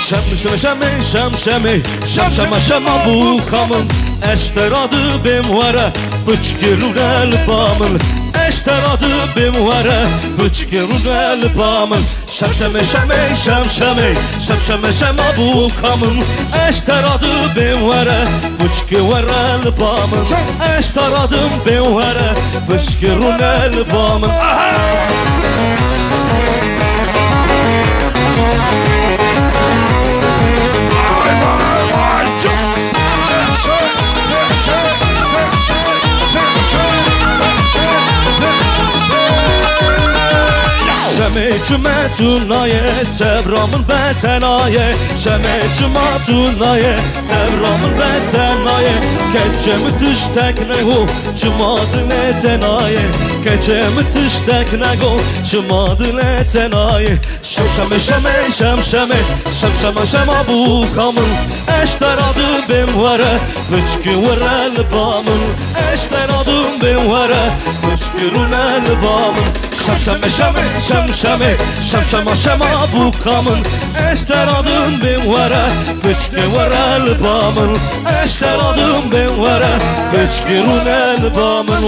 Şem bu kamın eşter adı bimvara bıçkırın elbamın eşter adı bimvara bıçkırın elbamın Şem bu kamın eşter adı bimvara bıçkırın elbamın eşter adım bimvara bıçkırın elbamın Şemecime cunaye sevramın betenaye Şemecime cunaye sevramın betenaye Keçemi düş tekne ho çımadı letenaye Keçemi düş tekne ho çımadı letenaye Şem bu kamın eşter adı bimvara bıçkırın elbamın eşter adım bimvara bıçkırın elbamın Şem bu kamın eşter adım bimvara bıçkırın elbamın eşter adım bimvara bıçkırın elbamın